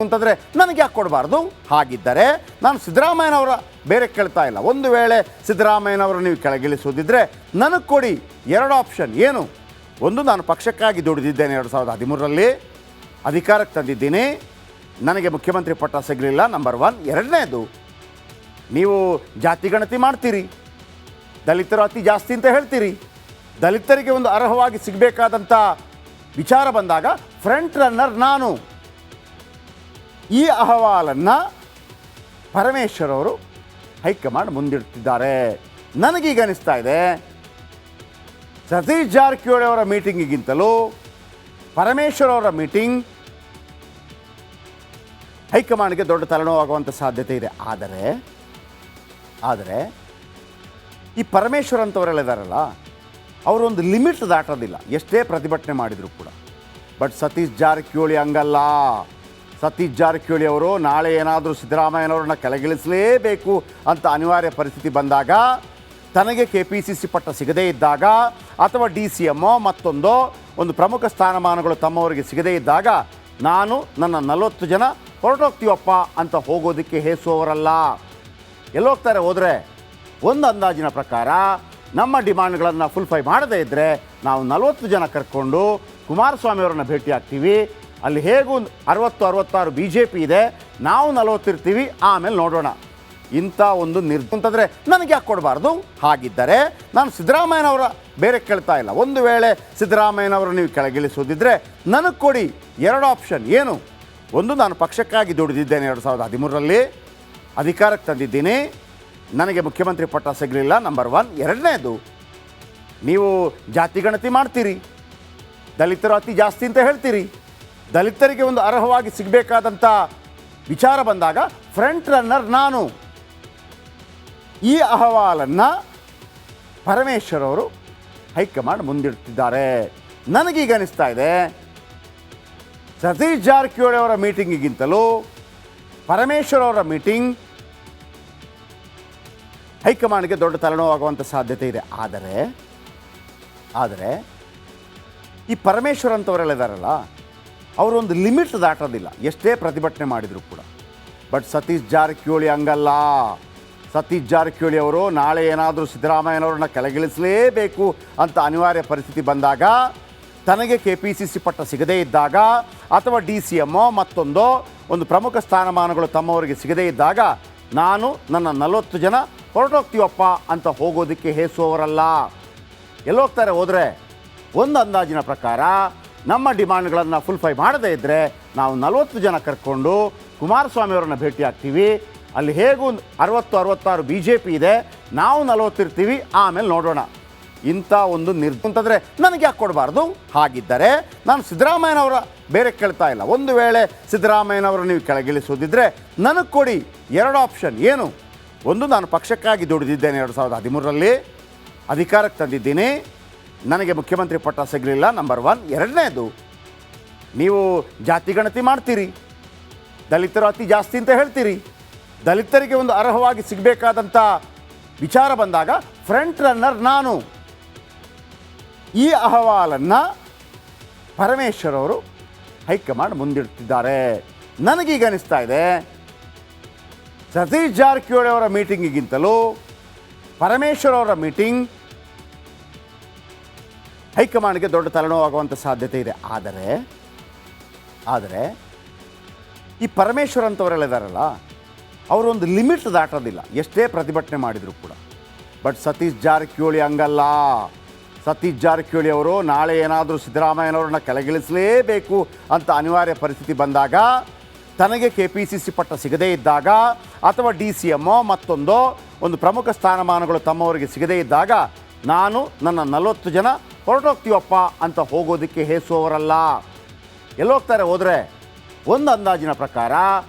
ಅಂತಂದರೆ ನನಗೆ ಯಾಕೆ ಕೊಡಬಾರ್ದು? ಹಾಗಿದ್ದರೆ ನಾನು ಸಿದ್ದರಾಮಯ್ಯನವರ ಬೇರೆ ಕೇಳ್ತಾ ಇಲ್ಲ. ಒಂದು ವೇಳೆ ಸಿದ್ದರಾಮಯ್ಯನವರು ನೀವು ಕೆಳಗಿಳಿಸೋದಿದ್ದರೆ ನನಗೆ ಕೊಡಿ. ಎರಡು ಆಪ್ಷನ್ ಏನು? ಒಂದು, ನಾನು ಪಕ್ಷಕ್ಕಾಗಿ ದುಡಿದಿದ್ದೇನೆ, 2013ರಲ್ಲಿ ಅಧಿಕಾರಕ್ಕೆ ತಂದಿದ್ದೀನಿ, ನನಗೆ ಮುಖ್ಯಮಂತ್ರಿ ಪಟ್ಟ ಸಿಗಲಿಲ್ಲ, ನಂಬರ್ 1. ಎರಡನೇದು, ನೀವು ಜಾತಿ ಗಣತಿ ಮಾಡ್ತೀರಿ, ದಲಿತರು ಅತಿ ಜಾಸ್ತಿ ಅಂತ ಹೇಳ್ತೀರಿ, ದಲಿತರಿಗೆ ಒಂದು ಅರ್ಹವಾಗಿ ಸಿಗಬೇಕಾದಂಥ ವಿಚಾರ ಬಂದಾಗ ಫ್ರಂಟ್ ರನ್ನರ್ ನಾನು. ಈ ಅಹವಾಲನ್ನು ಪರಮೇಶ್ವರ್ ಅವರು ಹೈಕಮಾಂಡ್ ಮುಂದಿಡ್ತಿದ್ದಾರೆ. ನನಗೀಗ ಅನಿಸ್ತಾ ಇದೆ, ಸತೀಶ್ ಜಾರಕಿಹೊಳಿ ಅವರ ಮೀಟಿಂಗಿಗಿಂತಲೂ ಪರಮೇಶ್ವರ್ ಅವರ ಮೀಟಿಂಗ್ ಹೈಕಮಾಂಡ್ಗೆ ದೊಡ್ಡ ತಲೆನೋವಾಗುವಂಥ ಸಾಧ್ಯತೆ ಇದೆ. ಆದರೆ ಈ ಪರಮೇಶ್ವರ್ ಅಂತವರೆಲ್ಲಿದ್ದಾರಲ್ಲ, ಅವರೊಂದು ಲಿಮಿಟ್ ದಾಟೋದಿಲ್ಲ, ಎಷ್ಟೇ ಪ್ರತಿಭಟನೆ ಮಾಡಿದರೂ ಕೂಡ. ಬಟ್ ಸತೀಶ್ ಜಾರಕಿಹೊಳಿ ಹಂಗಲ್ಲ. ಸತೀಶ್ ಜಾರಕಿಹೊಳಿ ಅವರು ನಾಳೆ ಏನಾದರೂ ಸಿದ್ದರಾಮಯ್ಯನವ್ರನ್ನ ಕೆಳಗಿಳಿಸಲೇಬೇಕು ಅಂತ ಅನಿವಾರ್ಯ ಪರಿಸ್ಥಿತಿ ಬಂದಾಗ, ತನಗೆ KPCC ಪಟ್ಟ ಸಿಗದೇ ಇದ್ದಾಗ, ಅಥವಾ DCM ಮತ್ತೊಂದು ಒಂದು ಪ್ರಮುಖ ಸ್ಥಾನಮಾನಗಳು ತಮ್ಮವರಿಗೆ ಸಿಗದೇ ಇದ್ದಾಗ, ನಾನು ನನ್ನ 40 ಜನ ಹೊರಟೋಗ್ತೀವಪ್ಪ ಅಂತ ಹೋಗೋದಕ್ಕೆ ಹೇಸುವವರಲ್ಲ. ಎಲ್ಲೋಗ್ತಾರೆ ಹೋದರೆ, ಒಂದು ಅಂದಾಜಿನ ಪ್ರಕಾರ ನಮ್ಮ ಡಿಮಾಂಡ್ಗಳನ್ನು ಫುಲ್ಫೈ ಮಾಡದೇ ಇದ್ದರೆ ನಾವು 40 ಜನ ಕರ್ಕೊಂಡು ಕುಮಾರಸ್ವಾಮಿ ಅವರನ್ನು ಭೇಟಿ ಆಗ್ತೀವಿ. ಅಲ್ಲಿ ಹೇಗೂ 60-66 BJP ಇದೆ, ನಾವು 40 ಇರ್ತೀವಿ, ಆಮೇಲೆ ನೋಡೋಣ. ಇಂಥ ಒಂದು ಅಂತಂದರೆ ನನಗೆ ಯಾಕೆ ಕೊಡಬಾರ್ದು? ಹಾಗಿದ್ದರೆ ನಾನು ಸಿದ್ದರಾಮಯ್ಯನವರ ಬೇರೆ ಕೇಳ್ತಾ ಇಲ್ಲ. ಒಂದು ವೇಳೆ ಸಿದ್ದರಾಮಯ್ಯನವರು ನೀವು ಕೆಳಗಿಳಿಸೋದಿದ್ದರೆ ನನಗೆ ಕೊಡಿ. ಎರಡು ಆಪ್ಷನ್ ಏನು? ಒಂದು, ನಾನು ಪಕ್ಷಕ್ಕಾಗಿ ದುಡಿದಿದ್ದೇನೆ, 2013ರಲ್ಲಿ ಅಧಿಕಾರಕ್ಕೆ ತಂದಿದ್ದೀನಿ, ನನಗೆ ಮುಖ್ಯಮಂತ್ರಿ ಪಟ್ಟ ಸಿಗಲಿಲ್ಲ, ನಂಬರ್ 1. ಎರಡನೇದು, ನೀವು ಜಾತಿ ಗಣತಿ ಮಾಡ್ತೀರಿ, ದಲಿತರು ಅತಿ ಜಾಸ್ತಿ ಅಂತ ಹೇಳ್ತೀರಿ, ದಲಿತರಿಗೆ ಒಂದು ಅರ್ಹವಾಗಿ ಸಿಗಬೇಕಾದಂಥ ವಿಚಾರ ಬಂದಾಗ ಫ್ರಂಟ್ ರನ್ನರ್ ನಾನು. ಈ ಅಹವಾಲನ್ನು ಪರಮೇಶ್ವರ್ ಅವರು ಹೈಕಮಾಂಡ್ ಮುಂದಿಡ್ತಿದ್ದಾರೆ. ನನಗೀಗ ಅನಿಸ್ತಾ ಇದೆ, ಸತೀಶ್ ಜಾರಕಿಹೊಳಿ ಅವರ ಮೀಟಿಂಗಿಗಿಂತಲೂ ಪರಮೇಶ್ವರ್ ಅವರ ಮೀಟಿಂಗ್ ಹೈಕಮಾಂಡ್ಗೆ ದೊಡ್ಡ ತಲೆನೋವಾಗುವಂಥ ಸಾಧ್ಯತೆ ಇದೆ. ಆದರೆ ಈ ಪರಮೇಶ್ವರ್ ಅಂತವರೆಲ್ಲಿದ್ದಾರಲ್ಲ, ಅವರೊಂದು ಲಿಮಿಟ್ ದಾಟೋದಿಲ್ಲ, ಎಷ್ಟೇ ಪ್ರತಿಭಟನೆ ಮಾಡಿದರೂ ಕೂಡ. ಬಟ್ ಸತೀಶ್ ಜಾರಕಿಹೊಳಿ ಹಂಗಲ್ಲ. ಸತೀಶ್ ಜಾರಕಿಹೊಳಿ ಅವರು ನಾಳೆ ಏನಾದರೂ ಸಿದ್ದರಾಮಯ್ಯನವ್ರನ್ನ ಕೆಳಗಿಳಿಸಲೇಬೇಕು ಅಂತ ಅನಿವಾರ್ಯ ಪರಿಸ್ಥಿತಿ ಬಂದಾಗ, ತನಗೆ KPCC ಪಟ್ಟ ಸಿಗದೇ ಇದ್ದಾಗ, ಅಥವಾ DCM ಮತ್ತೊಂದು ಒಂದು ಪ್ರಮುಖ ಸ್ಥಾನಮಾನಗಳು ತಮ್ಮವರಿಗೆ ಸಿಗದೇ ಇದ್ದಾಗ, ನಾನು ನನ್ನ 40 ಜನ ಹೊರಟೋಗ್ತೀವಪ್ಪ ಅಂತ ಹೋಗೋದಕ್ಕೆ ಹೇಸುವವರಲ್ಲ. ಎಲ್ಲೋಗ್ತಾರೆ ಹೋದರೆ, ಒಂದು ಅಂದಾಜಿನ ಪ್ರಕಾರ ನಮ್ಮ ಡಿಮಾಂಡ್ಗಳನ್ನು ಫುಲ್ಫೈ ಮಾಡದೇ ಇದ್ದರೆ ನಾವು 40 ಜನ ಕರ್ಕೊಂಡು ಕುಮಾರಸ್ವಾಮಿ ಅವರನ್ನು ಭೇಟಿ ಆಗ್ತೀವಿ. ಅಲ್ಲಿ ಹೇಗೂ 60-66 BJP ಇದೆ, ನಾವು 40 ಇರ್ತೀವಿ, ಆಮೇಲೆ ನೋಡೋಣ. ಇಂಥ ಒಂದು ಅಂತಂದರೆ ನನಗೆ ಯಾಕೆ ಕೊಡಬಾರ್ದು? ಹಾಗಿದ್ದರೆ ನಾನು ಸಿದ್ದರಾಮಯ್ಯನವರ ಬೇರೆ ಕೇಳ್ತಾ ಇಲ್ಲ. ಒಂದು ವೇಳೆ ಸಿದ್ದರಾಮಯ್ಯನವರು ನೀವು ಕೆಳಗಿಳಿಸೋದಿದ್ದರೆ ನನಗೆ ಕೊಡಿ. ಎರಡು ಆಪ್ಷನ್ ಏನು? ಒಂದು, ನಾನು ಪಕ್ಷಕ್ಕಾಗಿ ದುಡಿದಿದ್ದೇನೆ, 2013ರಲ್ಲಿ ಅಧಿಕಾರಕ್ಕೆ ತಂದಿದ್ದೀನಿ, ನನಗೆ ಮುಖ್ಯಮಂತ್ರಿ ಪಟ್ಟ ಸಿಗಲಿಲ್ಲ, ನಂಬರ್ 1. ಎರಡನೇದು, ನೀವು ಜಾತಿ ಗಣತಿ ಮಾಡ್ತೀರಿ, ದಲಿತರು ಅತಿ ಜಾಸ್ತಿ ಅಂತ ಹೇಳ್ತೀರಿ, ದಲಿತರಿಗೆ ಒಂದು ಅರ್ಹವಾಗಿ ಸಿಗಬೇಕಾದಂಥ ವಿಚಾರ ಬಂದಾಗ ಫ್ರಂಟ್ ರನ್ನರ್ ನಾನು. ಈ ಅಹವಾಲನ್ನು ಪರಮೇಶ್ವರ್ ಅವರು ಹೈಕಮಾಂಡ್ ಮುಂದಿಡ್ತಿದ್ದಾರೆ. ನನಗೀಗ ಅನಿಸ್ತಾ ಇದೆ, ಸತೀಶ್ ಜಾರಕಿಹೊಳಿ ಅವರ ಮೀಟಿಂಗಿಗಿಂತಲೂ ಪರಮೇಶ್ವರ್ ಅವರ ಮೀಟಿಂಗ್ ಹೈಕಮಾಂಡ್ಗೆ ದೊಡ್ಡ ತಲೆನೋವಾಗುವಂಥ ಸಾಧ್ಯತೆ ಇದೆ. ಆದರೆ ಈ ಪರಮೇಶ್ವರ್ ಅಂತವರೆಲ್ಲಿದ್ದಾರಲ್ಲ, ಅವರೊಂದು ಲಿಮಿಟ್ ದಾಟೋದಿಲ್ಲ, ಎಷ್ಟೇ ಪ್ರತಿಭಟನೆ ಮಾಡಿದರೂ ಕೂಡ. ಬಟ್ ಸತೀಶ್ ಜಾರಕಿಹೊಳಿ ಹಂಗಲ್ಲ. ಸತೀಶ್ ಜಾರಕಿಹೊಳಿ ಅವರು ನಾಳೆ ಏನಾದರೂ ಸಿದ್ದರಾಮಯ್ಯನವ್ರನ್ನ ಕೆಳಗಿಳಿಸಲೇಬೇಕು ಅಂತ ಅನಿವಾರ್ಯ ಪರಿಸ್ಥಿತಿ ಬಂದಾಗ, ತನಗೆ KPCC ಪಟ್ಟ ಸಿಗದೇ ಇದ್ದಾಗ, ಅಥವಾ DCM ಮತ್ತೊಂದು ಒಂದು ಪ್ರಮುಖ ಸ್ಥಾನಮಾನಗಳು ತಮ್ಮವರಿಗೆ ಸಿಗದೇ ಇದ್ದಾಗ, ನಾನು ನನ್ನ 40 ಜನ ಹೊರಟೋಗ್ತೀವಪ್ಪ ಅಂತ ಹೋಗೋದಕ್ಕೆ ಹೇಸುವವರಲ್ಲ. ಎಲ್ಲೋಗ್ತಾರೆ ಹೋದರೆ, ಒಂದು ಅಂದಾಜಿನ ಪ್ರಕಾರ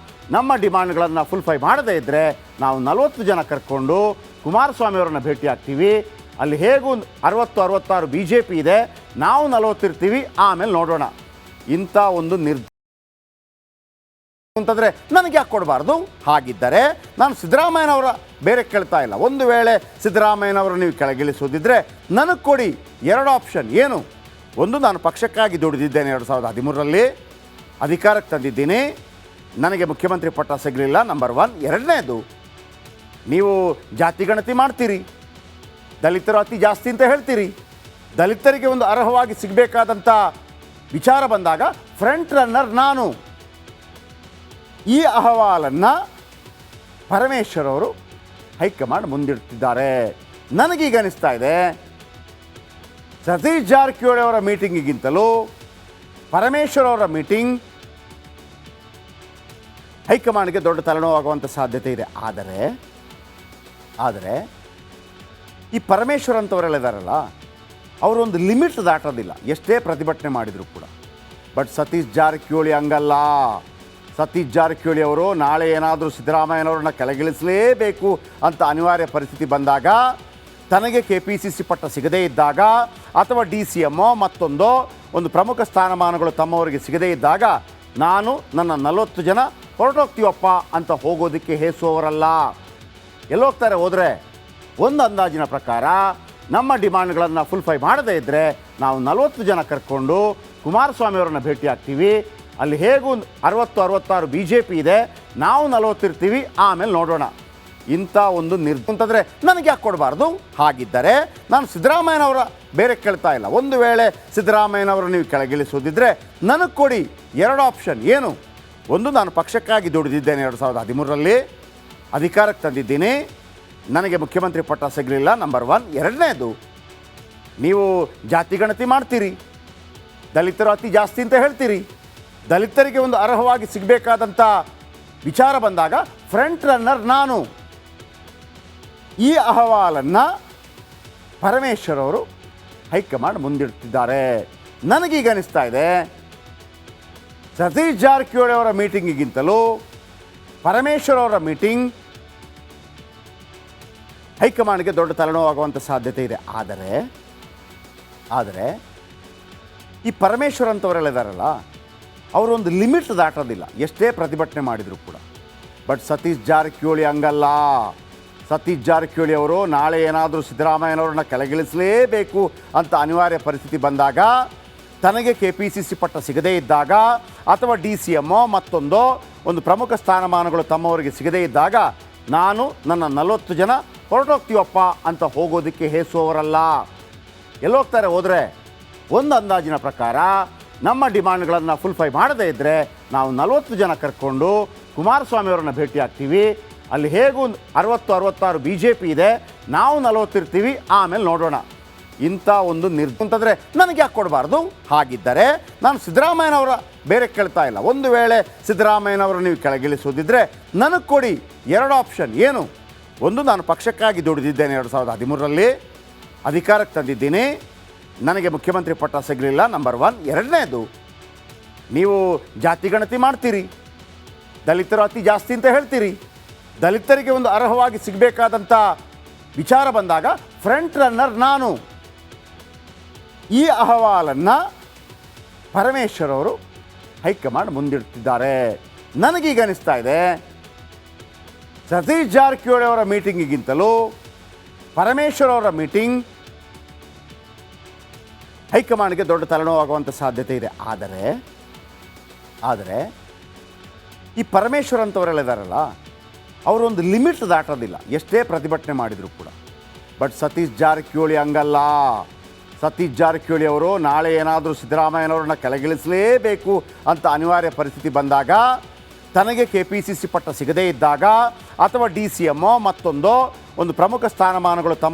ನಮ್ಮ ಡಿಮಾಂಡ್ಗಳನ್ನು ಫುಲ್ಫೈ ಮಾಡದೇ ಇದ್ದರೆ ನಾವು 40 ಜನ ಕರ್ಕೊಂಡು ಕುಮಾರಸ್ವಾಮಿ ಅವರನ್ನು ಭೇಟಿ ಆಗ್ತೀವಿ. ಅಲ್ಲಿ ಹೇಗೂ 60-66 BJP ಇದೆ, ನಾವು 40 ಇರ್ತೀವಿ, ಆಮೇಲೆ ನೋಡೋಣ. ಇಂಥ ಒಂದು ಅಂತಂದರೆ ನನಗೆ ಯಾಕೆ ಕೊಡಬಾರ್ದು? ಹಾಗಿದ್ದರೆ ನಾನು ಸಿದ್ದರಾಮಯ್ಯನವರ ಬೇರೆ ಕೇಳ್ತಾ ಇಲ್ಲ. ಒಂದು ವೇಳೆ ಸಿದ್ದರಾಮಯ್ಯನವರು ನೀವು ಕೆಳಗಿಳಿಸೋದಿದ್ದರೆ ನನಗೆ ಕೊಡಿ. ಎರಡು ಆಪ್ಷನ್ ಏನು? ಒಂದು, ನಾನು ಪಕ್ಷಕ್ಕಾಗಿ ದುಡಿದಿದ್ದೇನೆ, 2013ರಲ್ಲಿ ಅಧಿಕಾರಕ್ಕೆ ತಂದಿದ್ದೀನಿ, ನನಗೆ ಮುಖ್ಯಮಂತ್ರಿ ಪಟ್ಟ ಸಿಗಲಿಲ್ಲ, ನಂಬರ್ 1. ಎರಡನೇದು, ನೀವು ಜಾತಿ ಗಣತಿ ಮಾಡ್ತೀರಿ, ದಲಿತರು ಅತಿ ಜಾಸ್ತಿ ಅಂತ ಹೇಳ್ತೀರಿ, ದಲಿತರಿಗೆ ಒಂದು ಅರ್ಹವಾಗಿ ಸಿಗಬೇಕಾದಂಥ ವಿಚಾರ ಬಂದಾಗ ಫ್ರಂಟ್ ರನ್ನರ್ ನಾನು. ಈ ಅಹವಾಲನ್ನು ಪರಮೇಶ್ವರ್ ಅವರು ಹೈಕಮಾಂಡ್ ಮುಂದಿಡ್ತಿದ್ದಾರೆ. ನನಗೀಗ ಅನಿಸ್ತಾ ಇದೆ ಸತೀಶ್ ಜಾರಕಿಹೊಳಿ ಅವರ ಮೀಟಿಂಗಿಗಿಂತಲೂ ಪರಮೇಶ್ವರ್ ಅವರ ಮೀಟಿಂಗ್ ಹೈಕಮಾಂಡ್ಗೆ ದೊಡ್ಡ ತಲೆನೋವಾಗುವಂಥ ಸಾಧ್ಯತೆ ಇದೆ. ಆದರೆ ಈ ಪರಮೇಶ್ವರ್ ಅಂತವರೆಲ್ಲ ಇದ್ದಾರಲ್ಲ, ಅವರೊಂದು ಲಿಮಿಟ್ ದಾಟೋದಿಲ್ಲ ಎಷ್ಟೇ ಪ್ರತಿಭಟನೆ ಮಾಡಿದರೂ ಕೂಡ. ಬಟ್ ಸತೀಶ್ ಜಾರಕಿಹೊಳಿ ಹಂಗಲ್ಲ. ಸತೀಶ್ ಜಾರಕಿಹೊಳಿ ಅವರು ನಾಳೆ ಏನಾದರೂ ಸಿದ್ದರಾಮಯ್ಯನವ್ರನ್ನ ಕೆಳಗಿಳಿಸಲೇಬೇಕು ಅಂತ ಅನಿವಾರ್ಯ ಪರಿಸ್ಥಿತಿ ಬಂದಾಗ, ತನಗೆ KPCC ಪಟ್ಟ ಸಿಗದೇ ಇದ್ದಾಗ, ಅಥವಾ DCM ಮತ್ತೊಂದೋ ಒಂದು ಪ್ರಮುಖ ಸ್ಥಾನಮಾನಗಳು ತಮ್ಮವರಿಗೆ ಸಿಗದೇ ಇದ್ದಾಗ, ನಾನು ನನ್ನ 40 ಜನ ಹೊರಟೋಗ್ತೀವಪ್ಪ ಅಂತ ಹೋಗೋದಕ್ಕೆ ಹೇಸುವವರಲ್ಲ. ಎಲ್ಲೋಗ್ತಾರೆ ಹೋದರೆ, ಒಂದು ಅಂದಾಜಿನ ಪ್ರಕಾರ ನಮ್ಮ ಡಿಮಾಂಡ್ಗಳನ್ನು ಫುಲ್ಫೈ ಮಾಡದೇ ಇದ್ದರೆ ನಾವು 40 ಜನ ಕರ್ಕೊಂಡು ಕುಮಾರಸ್ವಾಮಿ ಅವರನ್ನು ಭೇಟಿ ಆಗ್ತೀವಿ. ಅಲ್ಲಿ ಹೇಗೂ 60-66 BJP ಇದೆ, ನಾವು 40 ಇರ್ತೀವಿ, ಆಮೇಲೆ ನೋಡೋಣ. ಇಂಥ ಒಂದು ಅಂತಂದರೆ ನನಗೆ ಯಾಕೆ ಕೊಡಬಾರ್ದು? ಹಾಗಿದ್ದರೆ ನಾನು ಸಿದ್ದರಾಮಯ್ಯನವರ ಬೇರೆ ಕೇಳ್ತಾ ಇಲ್ಲ. ಒಂದು ವೇಳೆ ಸಿದ್ದರಾಮಯ್ಯನವರು ನೀವು ಕೆಳಗಿಳಿಸೋದಿದ್ದರೆ ನನಗೆ ಕೊಡಿ. 2 ಆಪ್ಷನ್ ಏನು? ಒಂದು, ನಾನು ಪಕ್ಷಕ್ಕಾಗಿ ದುಡಿದಿದ್ದೇನೆ, 2013ರಲ್ಲಿ ಅಧಿಕಾರಕ್ಕೆ ತಂದಿದ್ದೀನಿ, ನನಗೆ ಮುಖ್ಯಮಂತ್ರಿ ಪಟ್ಟ ಸಿಗಲಿಲ್ಲ, ನಂಬರ್ 1. ಎರಡನೇದು, ನೀವು ಜಾತಿ ಗಣತಿ ಮಾಡ್ತೀರಿ, ದಲಿತರು ಅತಿ ಜಾಸ್ತಿ ಅಂತ ಹೇಳ್ತೀರಿ, ದಲಿತರಿಗೆ ಒಂದು ಅರ್ಹವಾಗಿ ಸಿಗಬೇಕಾದಂಥ ವಿಚಾರ ಬಂದಾಗ ಫ್ರಂಟ್ ರನ್ನರ್ ನಾನು. ಈ ಅಹವಾಲನ್ನು ಪರಮೇಶ್ವರ್ ಅವರು ಹೈಕಮಾಂಡ್ ಮುಂದಿಡ್ತಿದ್ದಾರೆ. ನನಗೀಗ ಅನಿಸ್ತಾ ಇದೆ ಸತೀಶ್ ಜಾರಕಿಹೊಳಿ ಅವರ ಮೀಟಿಂಗಿಗಿಂತಲೂ ಪರಮೇಶ್ವರ್ ಅವರ ಮೀಟಿಂಗ್ ಹೈಕಮಾಂಡ್ಗೆ ದೊಡ್ಡ ತಲೆನೋವಾಗುವಂಥ ಸಾಧ್ಯತೆ ಇದೆ. ಆದರೆ ಈ ಪರಮೇಶ್ವರ್ ಅಂತವರೆಲ್ಲ ಇದ್ದಾರಲ್ಲ, ಅವರೊಂದು ಲಿಮಿಟ್ ದಾಟೋದಿಲ್ಲ ಎಷ್ಟೇ ಪ್ರತಿಭಟನೆ ಮಾಡಿದರೂ ಕೂಡ. ಬಟ್ ಸತೀಶ್ ಜಾರಕಿಹೊಳಿ ಹಂಗಲ್ಲ. ಸತೀಶ್ ಜಾರಕಿಹೊಳಿ ಅವರು ನಾಳೆ ಏನಾದರೂ ಸಿದ್ದರಾಮಯ್ಯನವ್ರನ್ನ ಕೆಳಗಿಳಿಸಲೇಬೇಕು ಅಂತ ಅನಿವಾರ್ಯ ಪರಿಸ್ಥಿತಿ ಬಂದಾಗ, ತನಗೆ KPCC ಪಟ್ಟ ಸಿಗದೇ ಇದ್ದಾಗ, ಅಥವಾ DCM ಮತ್ತೊಂದೋ ಒಂದು ಪ್ರಮುಖ ಸ್ಥಾನಮಾನಗಳು ತಮ್ಮವರಿಗೆ ಸಿಗದೇ ಇದ್ದಾಗ, ನಾನು ನನ್ನ 40 ಜನ ಹೊರಟೋಗ್ತೀವಪ್ಪ ಅಂತ ಹೋಗೋದಕ್ಕೆ ಹೇಸುವವರಲ್ಲ. ಎಲ್ಲೋಗ್ತಾರೆ ಹೋದರೆ, ಒಂದು ಅಂದಾಜಿನ ಪ್ರಕಾರ ನಮ್ಮ ಡಿಮಾಂಡ್ಗಳನ್ನು ಫುಲ್ಫೈ ಮಾಡದೇ ಇದ್ದರೆ ನಾವು 40 ಜನ ಕರ್ಕೊಂಡು ಕುಮಾರಸ್ವಾಮಿ ಅವರನ್ನು ಭೇಟಿ ಆಗ್ತೀವಿ. ಅಲ್ಲಿ ಹೇಗೂ 60-66 BJP ಇದೆ, ನಾವು 40 ಇರ್ತೀವಿ, ಆಮೇಲೆ ನೋಡೋಣ. ಇಂಥ ಒಂದು ಅಂತಂದರೆ ನನಗೆ ಯಾಕೆ ಕೊಡಬಾರ್ದು? ಹಾಗಿದ್ದರೆ ನಾನು ಸಿದ್ದರಾಮಯ್ಯನವರ ಬೇರೆ ಕೇಳ್ತಾ ಇಲ್ಲ. ಒಂದು ವೇಳೆ ಸಿದ್ದರಾಮಯ್ಯನವರು ನೀವು ಕೆಳಗಿಳಿಸೋದಿದ್ದರೆ ನನಗೆ ಕೊಡಿ. 2 ಆಪ್ಷನ್ ಏನು? ಒಂದು, ನಾನು ಪಕ್ಷಕ್ಕಾಗಿ ದುಡಿದಿದ್ದೇನೆ, 2013ರಲ್ಲಿ ಅಧಿಕಾರಕ್ಕೆ ತಂದಿದ್ದೀನಿ, ನನಗೆ ಮುಖ್ಯಮಂತ್ರಿ ಪಟ್ಟ ಸಿಗಲಿಲ್ಲ, ನಂಬರ್ 1. ಎರಡನೇದು, ನೀವು ಜಾತಿ ಗಣತಿ ಮಾಡ್ತೀರಿ, ದಲಿತರು ಅತಿ ಜಾಸ್ತಿ ಅಂತ ಹೇಳ್ತೀರಿ, ದಲಿತರಿಗೆ ಒಂದು ಅರ್ಹವಾಗಿ ಸಿಗಬೇಕಾದಂಥ ವಿಚಾರ ಬಂದಾಗ ಫ್ರಂಟ್ ರನ್ನರ್ ನಾನು. ಈ ಅಹವಾಲನ್ನು ಪರಮೇಶ್ವರ್ ಅವರು ಹೈಕಮಾಂಡ್ ಮುಂದಿಡ್ತಿದ್ದಾರೆ. ನನಗೀಗ ಅನಿಸ್ತಾ ಇದೆ ಸತೀಶ್ ಜಾರಕಿಹೊಳಿ ಅವರ ಮೀಟಿಂಗಿಗಿಂತಲೂ ಪರಮೇಶ್ವರ್ ಅವರ ಮೀಟಿಂಗ್ ಹೈಕಮಾಂಡ್ಗೆ ದೊಡ್ಡ ತಲೆನೋವಾಗುವಂಥ ಸಾಧ್ಯತೆ ಇದೆ. ಆದರೆ ಈ ಪರಮೇಶ್ವರ್ ಅಂತವರೆಲ್ಲ ಇದ್ದಾರಲ್ಲ, ಅವರೊಂದು ಲಿಮಿಟ್ ದಾಟೋದಿಲ್ಲ ಎಷ್ಟೇ ಪ್ರತಿಭಟನೆ ಮಾಡಿದರೂ ಕೂಡ. ಬಟ್ ಸತೀಶ್ ಜಾರಕಿಹೊಳಿ ಹಂಗಲ್ಲ. ಸತೀಶ್ ಜಾರಕಿಹೊಳಿ ಅವರು ನಾಳೆ ಏನಾದರೂ ಸಿದ್ದರಾಮಯ್ಯನವ್ರನ್ನ ಕೆಳಗಿಳಿಸಲೇಬೇಕು ಅಂತ ಅನಿವಾರ್ಯ ಪರಿಸ್ಥಿತಿ ಬಂದಾಗ, ತನಗೆ KPCC ಪಟ್ಟ ಸಿಗದೇ ಇದ್ದಾಗ, ಅಥವಾ DCM ಮತ್ತೊಂದೋ ಒಂದು ಪ್ರಮುಖ ಸ್ಥಾನಮಾನಗಳು ತಮ್ಮ